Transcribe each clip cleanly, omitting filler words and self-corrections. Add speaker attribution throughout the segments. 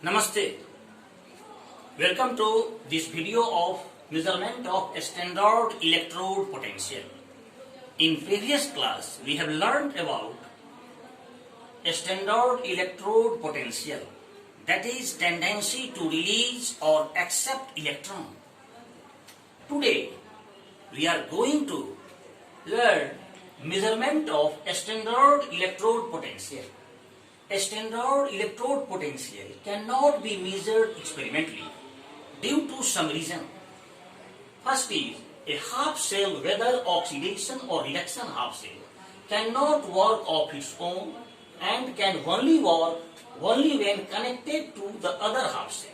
Speaker 1: Namaste. Welcome to this video of measurement of standard electrode potential. In previous class, we have learned about standard electrode potential, that is tendency to release or accept electron. Today, we are going to learn measurement of standard electrode potential. A standard electrode potential cannot be measured experimentally due to some reason. First is, a half cell, whether oxidation or reduction half cell, cannot work of its own and can only work only when connected to the other half cell.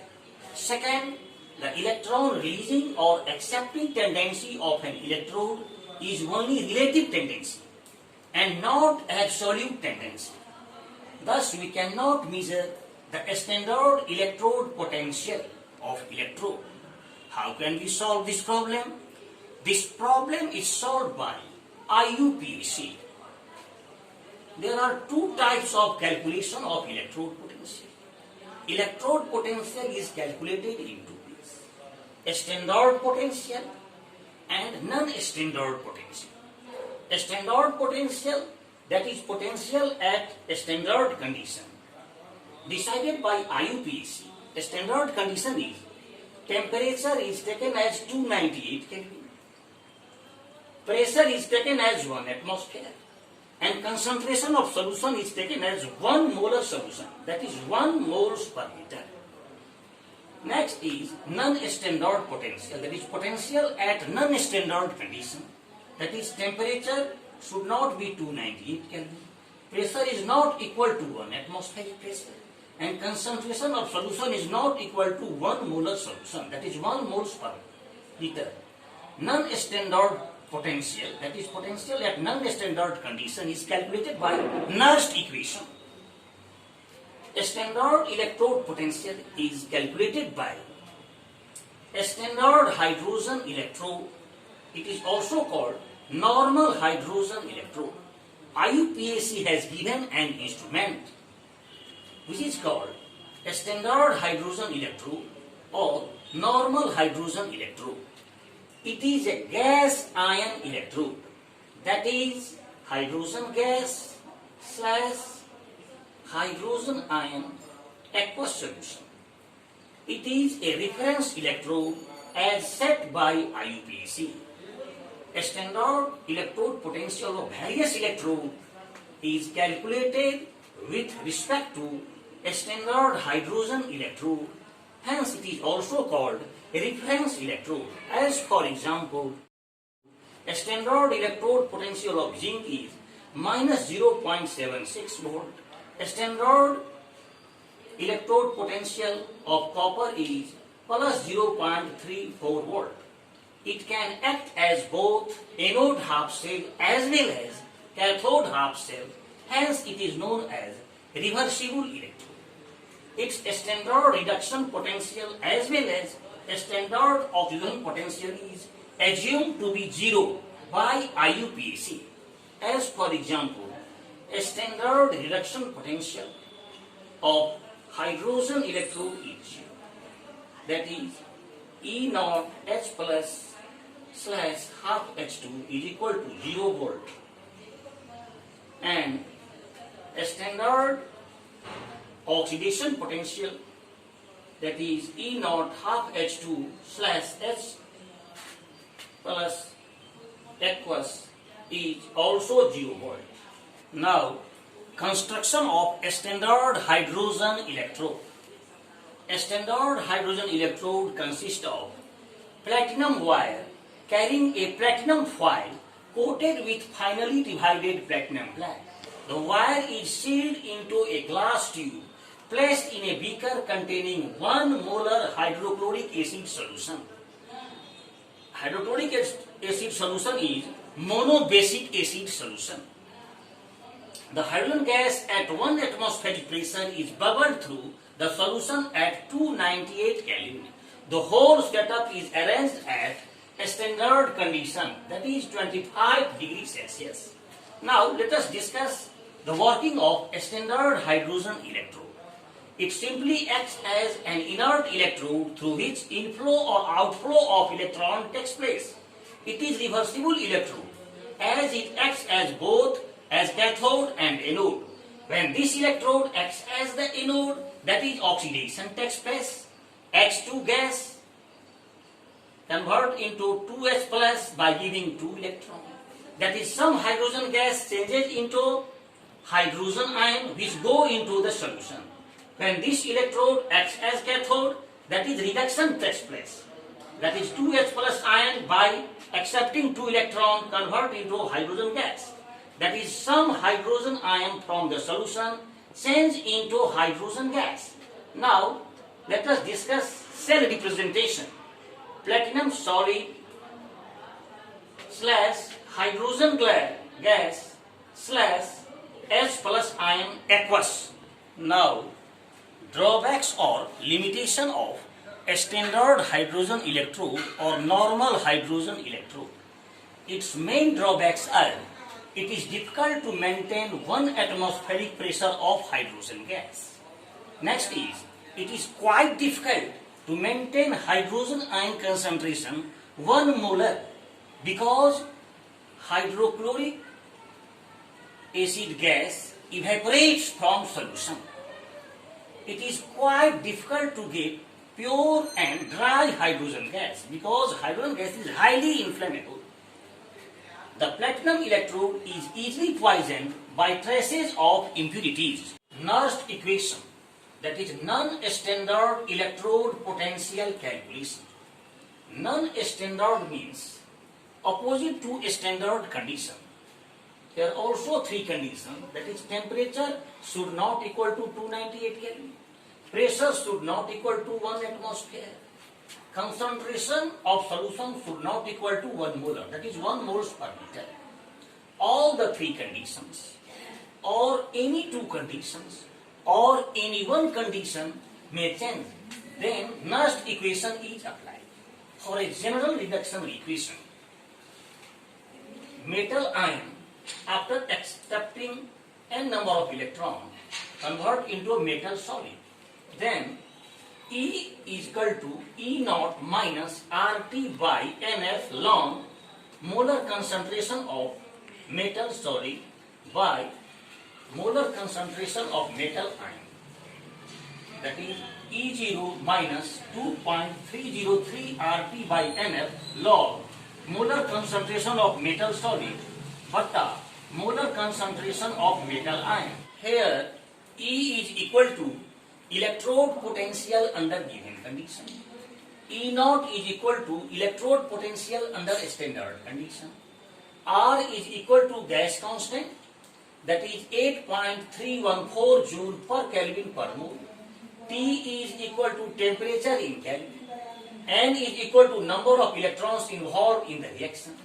Speaker 1: Second, the electron releasing or accepting tendency of an electrode is only relative tendency and not absolute tendency. Thus, we cannot measure the standard electrode potential of electrode. How can we solve this problem? This problem is solved by IUPAC. There are two types of calculation of electrode potential. Electrode potential is calculated in two ways: a standard potential and non-standard potential. A standard potential, that is potential at a standard condition, decided by IUPAC. A standard condition is temperature is taken as 298 Kelvin, pressure is taken as 1 atmosphere, and concentration of solution is taken as 1 molar solution, that is 1 moles per liter. Next is non-standard potential, that is potential at non-standard condition, that is temperature should not be 298 Kelvin, pressure is not equal to 1 atmospheric pressure, and concentration of solution is not equal to 1 molar solution, that is 1 moles per liter. Non-standard potential, that is potential at non-standard condition, is calculated by Nernst equation. A standard electrode potential is calculated by a standard hydrogen electrode. It is also called normal hydrogen electrode. IUPAC has given an instrument which is called a standard hydrogen electrode or normal hydrogen electrode. It is a gas ion electrode, that is hydrogen gas / hydrogen ion aqueous solution. It is a reference electrode as set by IUPAC. A standard electrode potential of various electrodes is calculated with respect to a standard hydrogen electrode. Hence, it is also called a reference electrode. As for example, a standard electrode potential of zinc is minus 0.76 volt. A standard electrode potential of copper is plus 0.34 volt. It can act as both anode half cell as well as cathode half cell. Hence, it is known as reversible electrode. Its standard reduction potential as well as standard oxidation potential is assumed to be 0 by IUPAC. As for example, a standard reduction potential of hydrogen electrode is 0. That is E naught H plus / half H2 is equal to 0 volt, and a standard oxidation potential, that is E naught half H2 / H plus aqueous is also 0 volt. Now, construction of a standard hydrogen electrode. A standard hydrogen electrode consists of platinum wire carrying a platinum foil coated with finely divided platinum plaque. The wire is sealed into a glass tube placed in a beaker containing 1 molar hydrochloric acid solution. Hydrochloric acid solution is monobasic acid solution. The hydrogen gas at 1 atmospheric pressure is bubbled through the solution at 298 Kelvin. The whole setup is arranged at a standard condition, that is 25 degrees Celsius. Now let us discuss the working of a standard hydrogen electrode. It simply acts as an inert electrode through which inflow or outflow of electron takes place. It is reversible electrode as it acts as both as cathode and anode. When this electrode acts as the anode, that is oxidation takes place. H2 gas convert into 2H plus by giving 2 electrons. That is, some hydrogen gas changes into hydrogen ion which go into the solution. When this electrode acts as cathode, that is, reduction takes place. That is, 2H plus ion by accepting 2 electrons convert into hydrogen gas. That is, some hydrogen ion from the solution change into hydrogen gas. Now, let us discuss cell representation. Platinum solid slash hydrogen gas slash H plus ion aqueous. Now, drawbacks or limitation of a standard hydrogen electrode or normal hydrogen electrode. Its main drawbacks are: it is difficult to maintain 1 atmospheric pressure of hydrogen gas. Next is, it is quite difficult to maintain hydrogen ion concentration 1 molar because hydrochloric acid gas evaporates from solution. It is quite difficult to get pure and dry hydrogen gas because hydrogen gas is highly inflammable. The platinum electrode is easily poisoned by traces of impurities. Nernst equation, that is non-standard electrode potential calculation. Non-standard means opposite to standard condition. There are also 3 conditions, that is, temperature should not equal to 298 Kelvin, pressure should not equal to 1 atmosphere, concentration of solution should not equal to 1 molar, that is 1 moles per liter. All the 3 conditions or any 2 conditions or any 1 condition may change, then Nernst equation is applied. For a general reduction equation, metal ion after accepting n number of electrons convert into a metal solid. Then E is equal to E naught minus RT by NF ln molar concentration of metal solid by molar concentration of metal ion. That is E0 minus 2.303 RT by NF log molar concentration of metal solid bata molar concentration of metal ion. Here E is equal to electrode potential under given condition. E naught is equal to electrode potential under standard condition. R is equal to gas constant, that is 8.314 joule per Kelvin per mole. T is equal to temperature in Kelvin. N is equal to number of electrons involved in the reaction.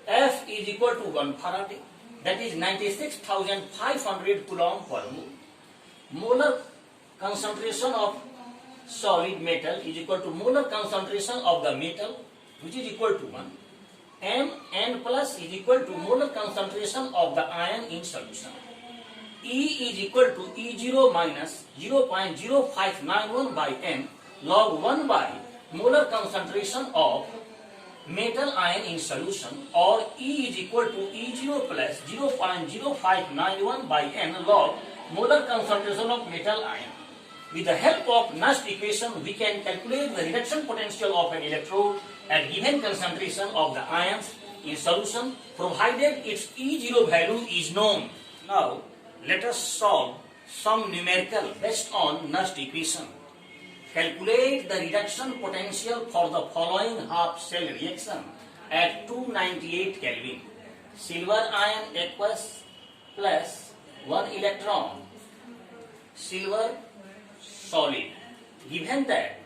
Speaker 1: F is equal to 1 Faraday, that is 96,500 coulomb per mole. Molar concentration of solid metal is equal to molar concentration of the metal, which is equal to 1. Mn plus is equal to molar concentration of the ion in solution. E is equal to E0 minus 0.0591 by N log 1 by molar concentration of metal ion in solution, or E is equal to E0 plus 0.0591 by N log molar concentration of metal ion. With the help of Nernst equation, we can calculate the reduction potential of an electrode at given concentration of the ions in solution, provided its E0 value is known. Now, let us solve some numerical based on Nernst equation. Calculate the reduction potential for the following half cell reaction at 298 Kelvin. Silver ion aqueous plus 1 electron, silver solid. Given that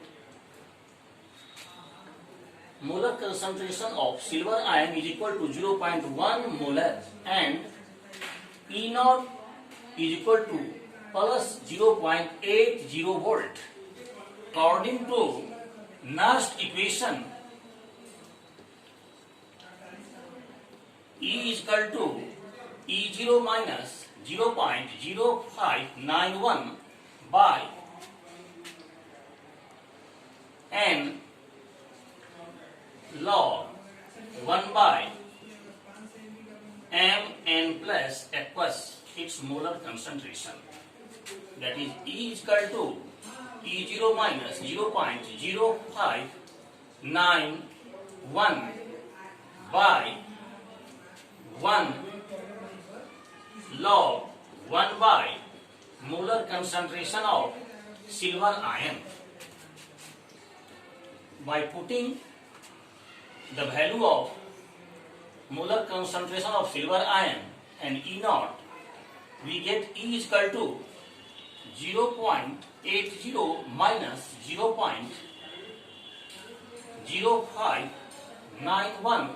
Speaker 1: molar concentration of silver ion is equal to 0.1 molar and E naught is equal to plus 0.80 volt. According to Nernst equation, E is equal to E0 minus 0.0591 by n log 1 by mn plus aqueous, its molar concentration, that is E is equal to E0 minus 0.0591 by 1 log 1 by molar concentration of silver ion. By putting the value of molar concentration of silver ion and E naught, we get E is equal to 0.80 minus 0.0591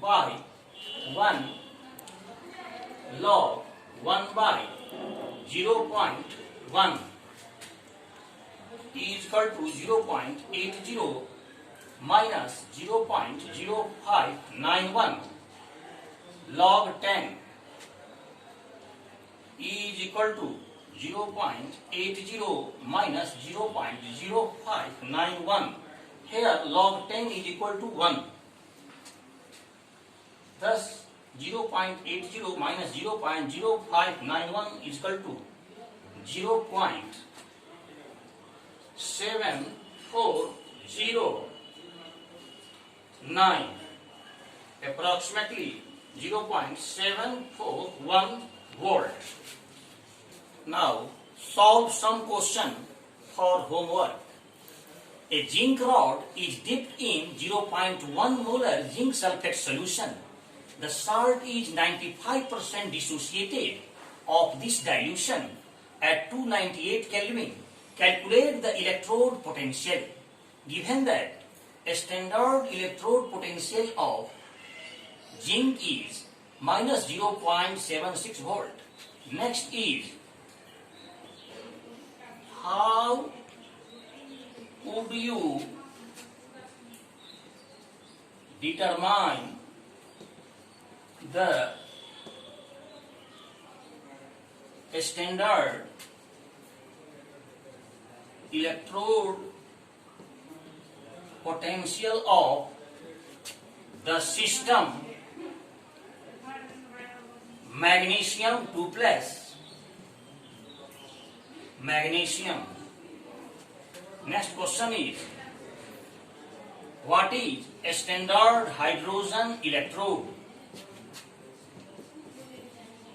Speaker 1: by 1 log 1 by 0.1. E is equal to 0.80 minus 0.0591 log 10. E is equal to 0.80 minus 0.0591. Here log 10 is equal to 1. Thus 0.80 minus 0.0591 is equal to 0.7409, approximately 0.741 volt. Now solve some question for homework. A zinc rod is dipped in 0.1 molar zinc sulfate solution. The salt is 95% dissociated of this dilution at 298 Kelvin. Calculate the electrode potential. Given that a standard electrode potential of zinc is minus 0.76 volt. Next is, how would you determine the standard electrode potential of the system magnesium 2 plus magnesium? Next question is, what is a standard hydrogen electrode?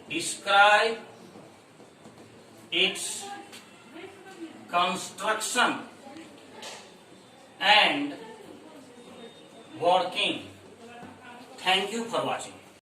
Speaker 1: Describe its construction and working. Thank you for watching.